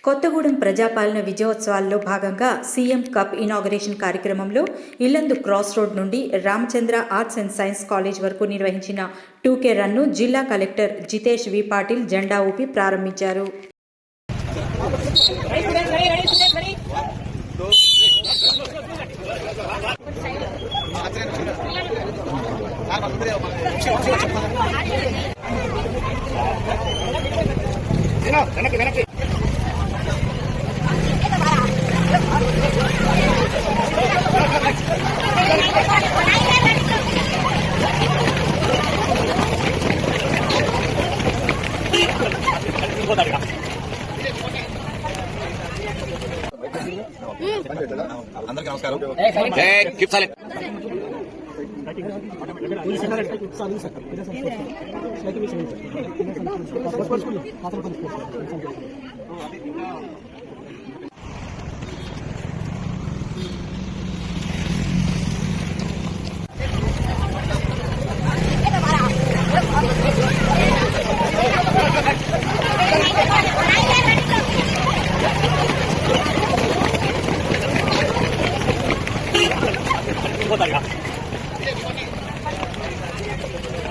కొత్తగూడెం ప్రజాపాలన విజయోత్సవాల్లో భాగంగా CM cup inauguration కార్యక్రమంలో Yellandu cross road నుండి Ramachandra arts and science college వరకు నిర్వహించిన 2K రన్ను జిల్లా కలెక్టర్ జితేష్ వి పాటిల్ జెండా ఊపి ప్రారంభించారు. అందరికీ నమస్కారం. Keep silent. होता